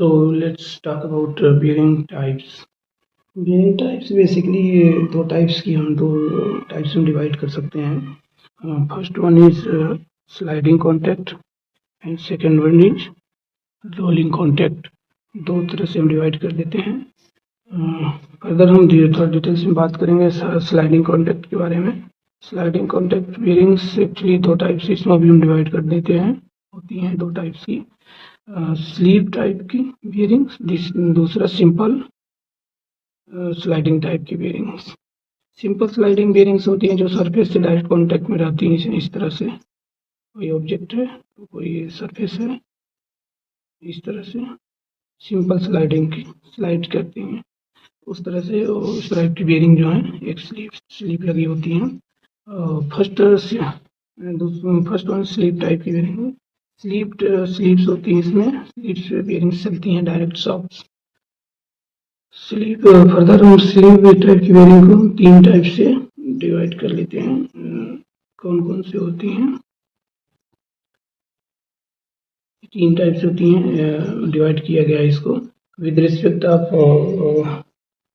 So let's talk about bearing types. Bearing types basically दो types की हम दो टाइप्स में डिवाइड कर सकते हैं. First one is sliding contact and second one is rolling contact. दो तरह से हम डिवाइड कर देते हैं. फर्दर हम थोड़ा डिटेल्स में बात करेंगे स्लाइडिंग कॉन्टैक्ट के बारे में. स्लाइडिंग कॉन्टैक्ट बेयरिंग्स एक्चुअली दो टाइप्स इसमें भी हम डिवाइड कर देते हैं. होती हैं दो टाइप्स की. स्लीव टाइप की बेयरिंग्स, दूसरा सिंपल स्लाइडिंग टाइप की बेयरिंग्स. सिंपल स्लाइडिंग बेयरिंग्स होती हैं जो सरफेस से डायरेक्ट कांटेक्ट में रहती हैं. इस तरह से कोई ऑब्जेक्ट है, कोई सरफेस है, इस तरह से सिंपल स्लाइडिंग की स्लाइड करती हैं. उस तरह से उस टाइप की बेयरिंग जो है एक स्लीव लगी होती हैं. फर्स्ट वन स्लीव टाइप की बेयरिंग है. स्लीव्स होती हैं. इसमें स्लीव्स बेयरिंग्स चलती हैं डायरेक्ट शॉफ्ट. स्लीव फर्दर हम स्लीव टाइप की बेयरिंग को तीन टाइप से डिवाइड कर लेते हैं. कौन कौन से होती हैं? तीन टाइप से होती हैं. डिवाइड किया गया है इसको with respect of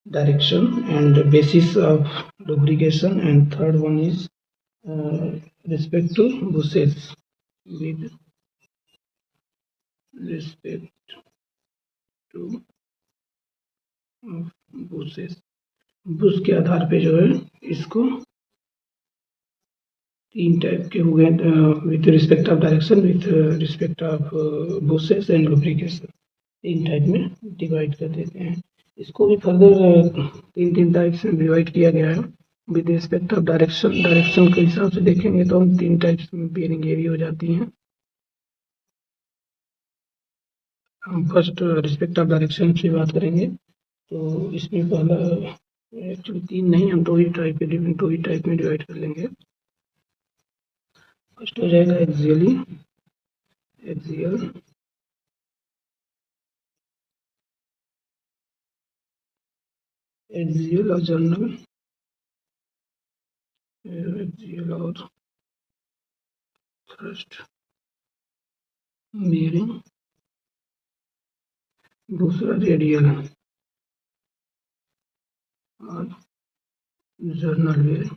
direction and basis of lubrication, and third one is respect to bushes. With respect to bushes. Bush के आधार पे जो है इसको तीन टाइप के हो गए. With respect of direction, with respect of bushes and lubrication. तीन टाइप में डिवाइड कर देते हैं. इसको भी फर्दर तीन टाइप से डिवाइड किया गया है. विद रिस्पेक्ट ऑफ डायरेक्शन के हिसाब से देखेंगे तो हम तीन टाइप्स में बेयरिंग ये भी हो जाती हैं. हम फर्स्ट रिस्पेक्ट ऑफ डायरेक्शन से बात करेंगे. तो इसमें पहला एक्चुअली तीन नहीं, हम दो ही टाइप में डिवाइड कर लेंगे. फर्स्ट हो जाएगा एक्सियल और जर्नल. एक्सियल और थ्रस्ट बेयरिंग. दूसरा रेडियल और जर्नल बेयरिंग.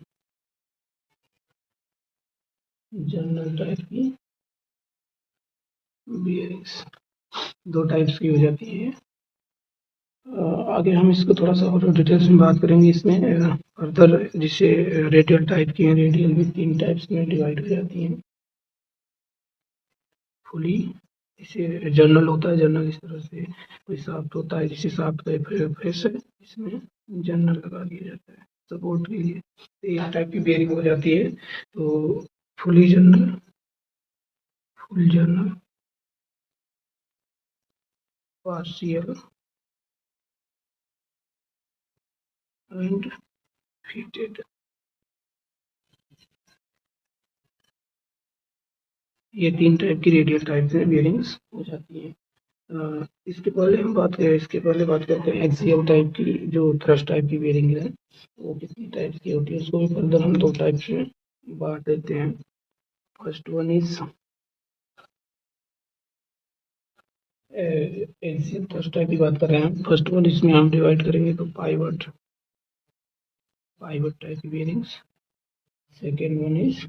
जर्नल टाइप की बेयरिंग्स दो टाइप्स की हो जाती है. आगे हम इसको थोड़ा सा और डिटेल्स में बात करेंगे. इसमें फर्दर जिसे रेडियल टाइप की हैं, रेडियल भी तीन टाइप्स में डिवाइड हो जाती हैं. फुली, इसे जर्नल होता है. जर्नल इस तरह से कोई शाफ्ट होता है, जिसे शाफ्ट का फेस है, इसमें जर्नल लगा दिया जाता है सपोर्ट के लिए. एक टाइप की बेयरिंग हो जाती है. तो full journal, partial and fitted. ये तीन टाइप की रेडियल टाइप में बेयरिंग्स हो जाती हैं. इसके पहले बात करते हैं एक्सियल टाइप की. जो थ्रस्ट टाइप की बेयरिंग है वो कितनी टाइप की होती है, उसको भी फर्दर हम दो टाइप में बांट देते हैं. First one is axial thrust type की बात कर रहे हैं. फर्स्ट वन इसमें हम डिवाइड करेंगे तो पाइवट टाइप की bearings. Second one is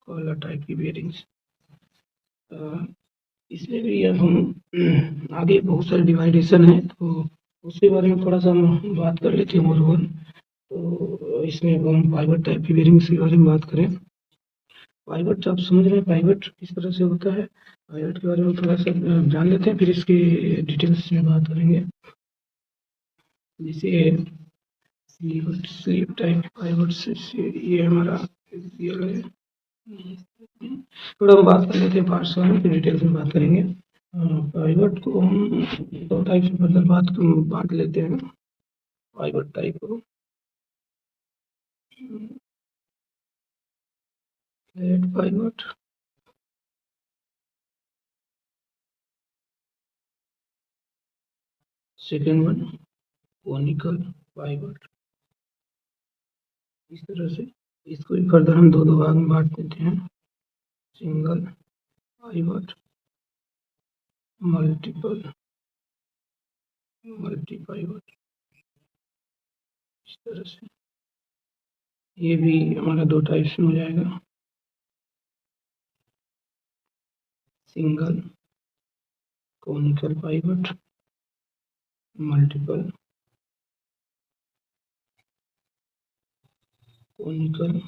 collar type की बेयरिंग्स. इसमें भी अब हम आगे बहुत सारे डिवाइडेशन है, तो उसके बारे में थोड़ा सा हम बात कर लेते हैं और. तो इसमें अब हम पाइवट टाइप की बेयरिंग्स के बारे में बात करें. पाइवट आप समझ रहे हैं पाइवट किस तरह से होता है. पाइवट के बारे में थोड़ा सा जान लेते हैं, फिर इसकी डिटेल्स में बात करेंगे. जैसे स्लीव टाइप पाइवट से ये हमारा एक्सियल है. थोड़ा हम बात कर लेते हैं पार्ट्स में, फिर डिटेल्स में बात करेंगे. पाइवट को हम दो टाइप से फर्दर बांट लेते हैं. पाइवट टाइप को flat pivot, second one conical pivot. इस तरह से इसको भी फर्दर हम दो भाग में बांट देते हैं. Single pivot, multiple, multi pivot, इस तरह से ये भी हमारा दो टाइप्स में हो जाएगा, single, conical pivot, multiple, conical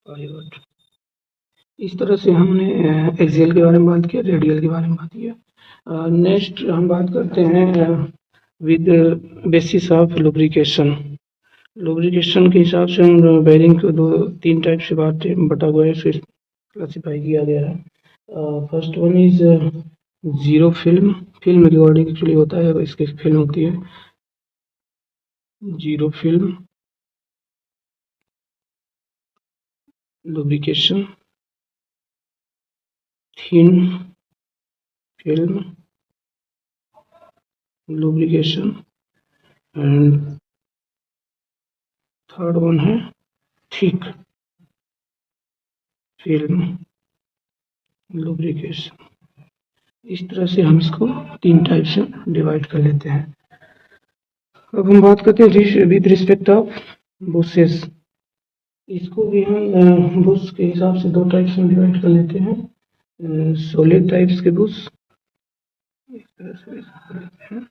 pivot. इस तरह से हमने एक्सियल के बारे में बात किया, रेडियल के बारे में बात किया। नेक्स्ट हम बात करते हैं with basis of lubrication. Lubrication के हिसाब से हम बेयरिंग को दो तीन टाइप से बटा हुआ है, फिर क्लासीफाई किया गया है। First one is zero film. Film recording actually होता है, इसकी फिल्म होती है zero film lubrication, thin film lubrication, and third one है थिक फिल्म लुब्रिकेशन। इस तरह से हम इसको तीन टाइप से डिवाइड कर लेते हैं। अब हम बात करते हैं विद रिस्पेक्ट ऑफ बुशेस। इसको भी हम बुश के हिसाब से दो टाइप्स में डिवाइड कर लेते हैं, सॉलिड टाइप्स के बुश, इस तरह से इसको लेते हैं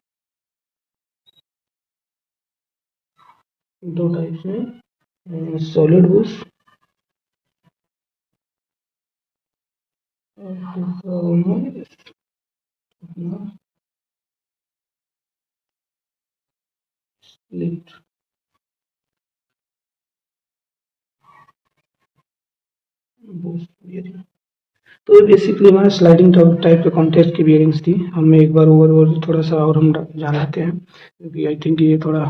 दो टाइप्स में, सॉलिड बुश और दूसरा वन है स्प्लिट बुश बियरिंग। तो बेसिकली हमारा स्लाइडिंग टाइप के कॉन्टेक्ट की बियरिंग्स थी। हम एक बार ओवरऑल थोड़ा सा और हम जान लेते हैं, क्योंकि आई थिंक ये थोड़ा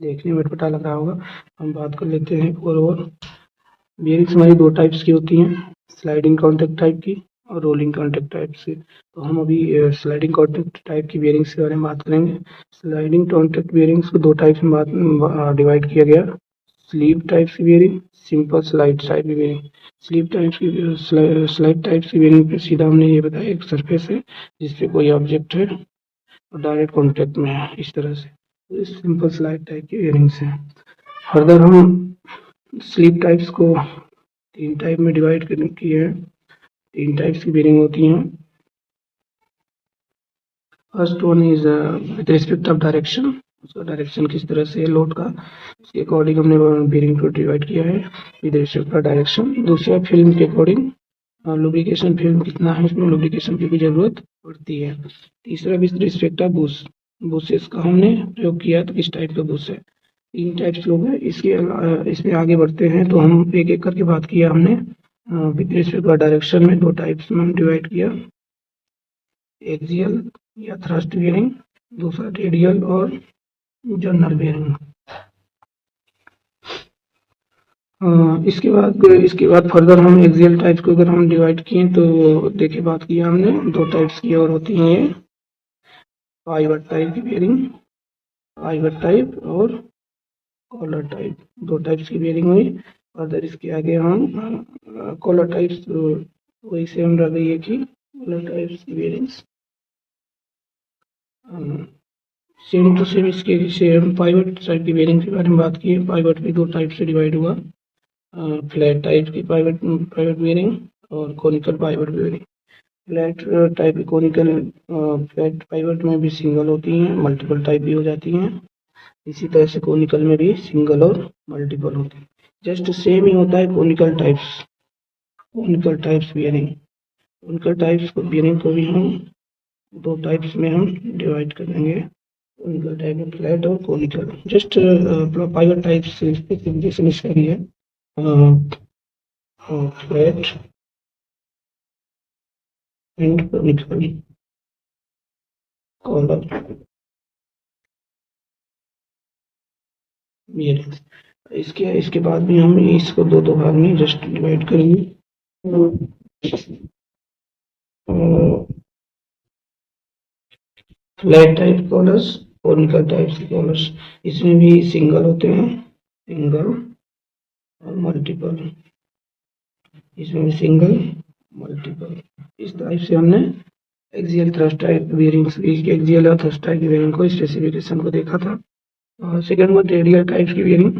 देखने में अटपटा लग रहा होगा। हम बात कर लेते हैं ओवरऑल। बियरिंग्स हमारी दो टाइप्स की होती हैं, स्लाइडिंग कॉन्टैक्ट टाइप की और रोलिंग कॉन्टैक्ट टाइप से। तो हम अभी स्लाइडिंग कॉन्टैक्ट टाइप की बियरिंग्स के बारे में बात करेंगे। स्लाइडिंग कॉन्टैक्ट बियरिंग्स को दो टाइप्स में डिवाइड किया गया, स्लीव टाइप की बियरिंग, सिंपल स्लाइड टाइप की बियरिंग। स्लीव टाइप की स्लाइड टाइप की बियरिंग पे सीधा हमने ये बताया एक सरफेस है जिसपे कोई ऑब्जेक्ट है और डायरेक्ट कॉन्टैक्ट में है, इस तरह से। तो इस सिंपल स्लाइड टाइप की बियरिंग्स है। फर्दर हम स्लीव टाइप्स को तीन टाइप में डिवाइड किए हैं। तीन टाइप्स की बेरिंग होती हैं। First one is with respect of direction, उसका डायरेक्शन किस तरह से लोड का, उसके अकॉर्डिंग हमने बेरिंग को डिवाइड किया है विद रिस्पेक्ट ऑफ डायरेक्शन। दूसरा फिल्म के अकॉर्डिंग, लुब्रिकेशन फिल्म कितना है उसमें लुब्रिकेशन की भी जरूरत पड़ती है। तीसरा with respect of Bush, bushes का हमने प्रयोग किया तो किस टाइप का बुश है। तीन टाइप्स लोग हैं। इसमें आगे बढ़ते हैं तो हम एक एक करके बात किया हमने। विद रिस्पेक्ट ऑफ डायरेक्शन में दो टाइप्स में हम डिवाइड किया, एक्सियल या थ्रस्ट बेयरिंग, दूसरा रेडियल और जर्नल बेयरिंग। इसके बाद फर्दर हम एक्सियल टाइप्स को अगर हम डिवाइड किए तो देखिए बात किया हमने दो टाइप्स की और होती हैं ये, पाइवट टाइप की बेयरिंग, पाइवट टाइप और कॉलर टाइप, दो टाइप्स की बेयरिंग हुई। फर्दर इसके आगे हम कॉलर टाइप्स वही सेम रह गई है कि कॉलर टाइप्स की बेयरिंग्स सेम टू सेम। इसके सेम पाइवट टाइप की बेयरिंग के बारे में बात की है। पाइवट भी दो टाइप से डिवाइड हुआ, फ्लैट टाइप की पाइवट बेयरिंग और conical pivot bearing. Flat type की कोनिकल फ्लैट पाइवट में भी सिंगल होती हैं, मल्टीपल टाइप भी हो जाती हैं। इसी तरह से कोनिकल में भी सिंगल और मल्टीपल होती है। जस्ट सेम ही होता है conical types, conical types bearing. Conical types bearing को भी हम दो टाइप्स में हम डिवाइड कर देंगे, कोनिकल टाइप में फ्लैट और conical. Just pivot types simplification इसका भी है, flat and conical collar bearing. इसके बाद भी हम इसको दो दो भाग में जस्ट डिवाइड करेंगे। Flat type collars, conical type के कॉलर्स, इसमें भी सिंगल होते हैं, सिंगल और मल्टीपल, इसमें भी सिंगल मल्टीपल। वर्टिकल। इस टाइप से हमने axial thrust type bearings, axial और थ्रस्ट टाइप बेयरिंग को स्पेसिफिकेशन को देखा था। सेकंड वन रेडियल टाइप्स की बेयरिंग।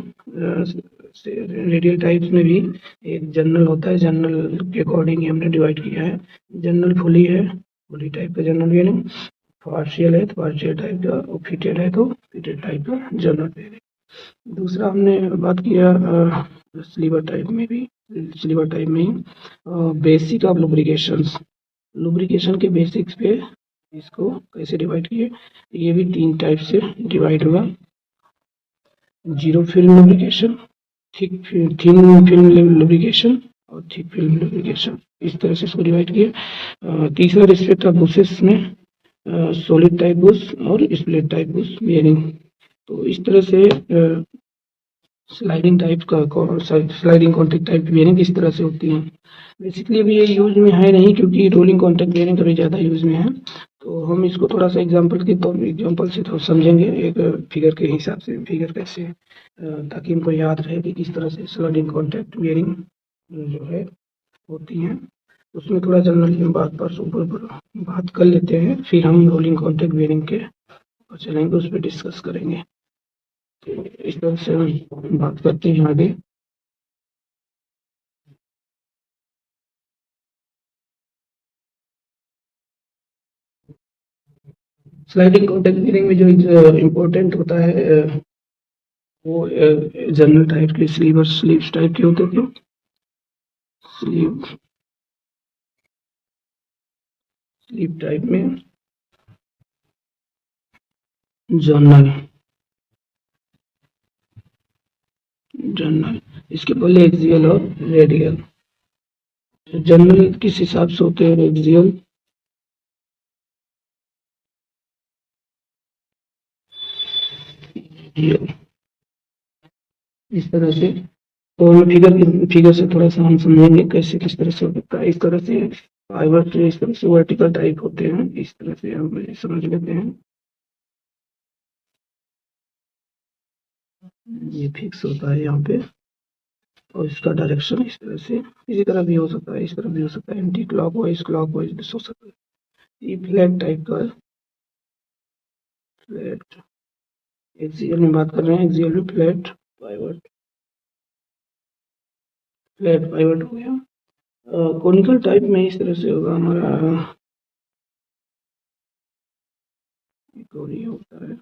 रेडियल टाइप्स में भी एक जनरल होता है, जनरल के अकॉर्डिंग ही हमने डिवाइड किया है। जनरल फुली है, फुली टाइप का जनरल बेयरिंग, पार्शियल है तो पार्शियल टाइप का, और फिटेड है तो फिटेड टाइप का जनरल बेयरिंग। दूसरा हमने बात किया स्लीवर टाइप में भी, स्लीवर टाइप में ही बेसिक ऑफ लुब्रिकेशंस, लुब्रिकेशन के बेसिक्स पे इसको कैसे डिवाइड किए, ये भी 3 टाइप से डिवाइड हुआ। Zero film lubrication, thin film lubrication और थिक फिल्म लुब्रिकेशन, इस तरह से इसको डिवाइड किए। तीसरा रिस्पेक्ट ऑफ बुशेस में सॉलिड टाइप बुश और स्प्लिट टाइप बुश बेयरिंग। तो इस तरह से स्लाइडिंग टाइप का, स्लाइडिंग कॉन्टैक्ट टाइप बेयरिंग इस तरह से होती हैं। बेसिकली अभी ये यूज में है नहीं, क्योंकि रोलिंग कॉन्टैक्ट बेयरिंग थोड़ी ज़्यादा यूज में है। तो हम इसको थोड़ा सा एग्जांपल से थोड़ा समझेंगे, एक फिगर के हिसाब से, फिगर कैसे, ताकि इनको याद रहे कि किस तरह से स्लाइडिंग कॉन्टैक्ट बेयरिंग जो है होती हैं। उसमें थोड़ा जनरली हम ऊपर बात कर लेते हैं, फिर हम रोलिंग कॉन्टैक्ट बेयरिंग के चलेंगे, उस पर डिस्कस करेंगे। तो इस तरह से हम बात करते हैं आगे। स्लाइडिंग कॉन्टैक्ट बेयरिंग में जो इम्पोर्टेंट होता है वो जनरल टाइप के स्लीव्स टाइप के होते थे। स्लीव टाइप में जनरल, इसके पहले एक्सियल और रेडियल। जनरल किस हिसाब से होते हैं, एक्सियल, इस तरह से। तो हम फिगर से थोड़ा सा हम समझेंगे कैसे किस तरह से होता है। इस तरह से फाइबर के इस तरह से वर्टिकल टाइप होते हैं, इस तरह से हम समझ लेते हैं। ये फिक्स होता है यहाँ पे, और इसका डायरेक्शन इस तरह से, इसी तरह भी हो सकता है, इस तरह भी हो सकता है, एंटी क्लॉकवाइज हो सकता है। ये फ्लैट टाइप का, फ्लैट एक्सियल में बात कर रहे हैं, एक्सियल में फ्लैट पाइवट हो गया। कॉनिकल टाइप में इस तरह से होगा हमारा, एक और ये होता है,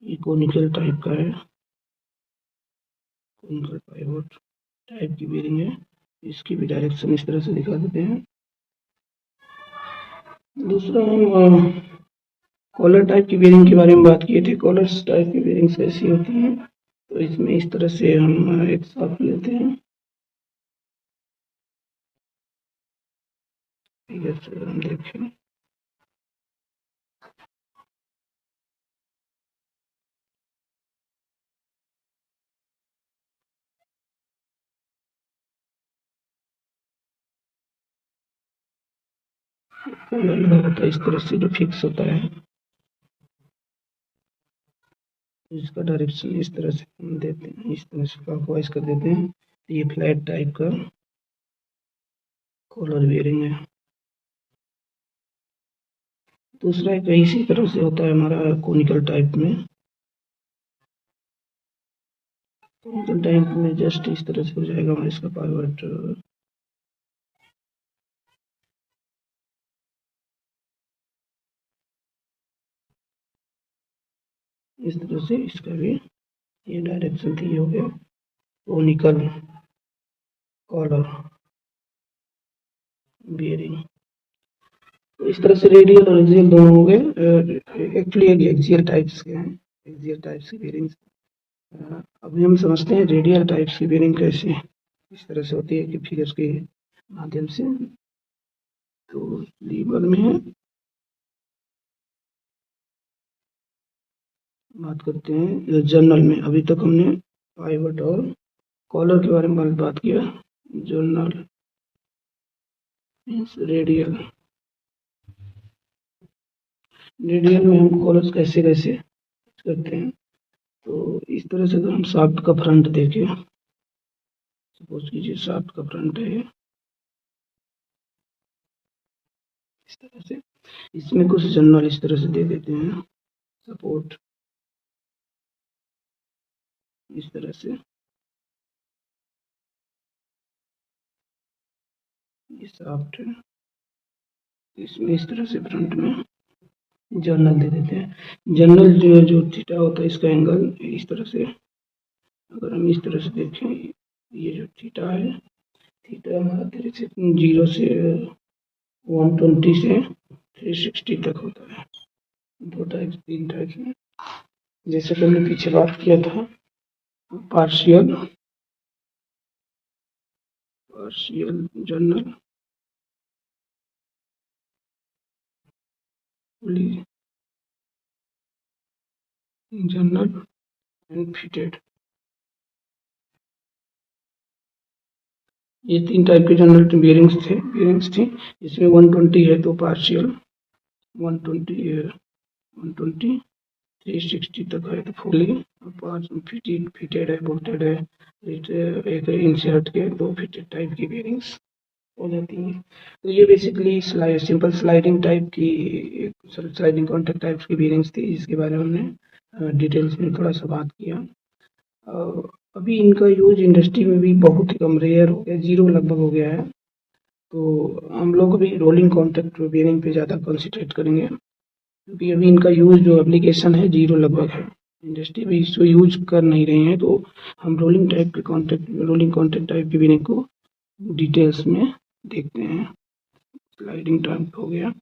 ये कॉनिकल टाइप का है, कॉनिकल पाइवट टाइप की बेरिंग है। इसकी भी डायरेक्शन इस तरह से दिखा देते हैं। दूसरा हम कॉलर टाइप की बेरिंग के बारे में बात किए थे। कॉलर्स टाइप की बेरिंग्स कैसी होती हैं, तो इसमें इस तरह से हम एक साफ लेते हैं, हम देखें, होता है इस तरह से जो फिक्स होता है, इसका डायरेक्शन इस तरह से हम देते हैं, इस तरह से क्लॉकवाइज कर देते हैं। ये फ्लैट टाइप का कॉलर बेरिंग है। दूसरा एक इसी तरह से होता है हमारा कॉनिकल टाइप में, कॉनिकल टाइप में जस्ट इस तरह से हो जाएगा हमारा इसका पाइवट, इस तरह से इसका भी ये डायरेक्शन थी, ये हो गया कॉनिकल कॉलर बेरिंग। तो इस तरह से रेडियल और एक्सियल दोनों हो गए। एक्चुअली एक्सियल टाइप्स के हैं, एक्सियल टाइप्स की बेरिंग्स। अभी हम समझते हैं रेडियल टाइप्स की बेरिंग कैसे इस तरह से होती है, कि फिगर्स के माध्यम से। तो लीवर में बात करते हैं जर्नल में। अभी तक हमने पाइवट और कॉलर के बारे में बात किया। जर्नल मीन्स रेडियल, रेडियल में हम कॉलर्स कैसे कैसे करते हैं, तो इस तरह से अगर हम शाफ्ट का फ्रंट देखें, सपोज कीजिए शाफ्ट का फ्रंट है इस तरह से, इसमें कुछ जनरल इस तरह से दे देते हैं, सपोर्ट इस तरह से, ये शाफ्ट है, इसमें इस तरह से फ्रंट में जर्नल दे देते हैं। जर्नल जो थीटा होता है इसका एंगल इस तरह से, अगर हम इस तरह से देखें, ये जो थीटा है, थीटा हमारा धीरे से 0 से 120 से 360 तक होता है। 2 टाइप्स 3 टाइप्स में, जैसे कि हमने पीछे बात किया था, partial journal, journal and fitted, ये 3 टाइप के जनरल बियरिंग्स थी। इसमें 120 है तो पार्शियल, 120 360 तक है तो फुली, 5 फिटेड है, बोल्टेड है, एक इनसे हट के 2 फिटेड टाइप की बियरिंग्स हो जाती हैं। तो ये बेसिकली सिंपल स्लाइडिंग टाइप की, स्लाइडिंग कॉन्टैक्ट टाइप्स की बियरिंग्स थी, जिसके बारे में हमने डिटेल्स में थोड़ा सा बात किया। अभी इनका यूज इंडस्ट्री में भी बहुत ही कम, रेयर हो गया, 0 लगभग हो गया है। तो हम लोग अभी रोलिंग कॉन्टैक्ट बियरिंग पे ज़्यादा कंसंट्रेट करेंगे, क्योंकि अभी इनका यूज जो एप्लीकेशन है 0 लगभग है, इंडस्ट्री भी इसको यूज कर नहीं रहे हैं। तो हम रोलिंग कॉन्टैक्ट टाइप की बियरिंग को डिटेल्स में देखते हैं। स्लाइडिंग टाइप हो गया,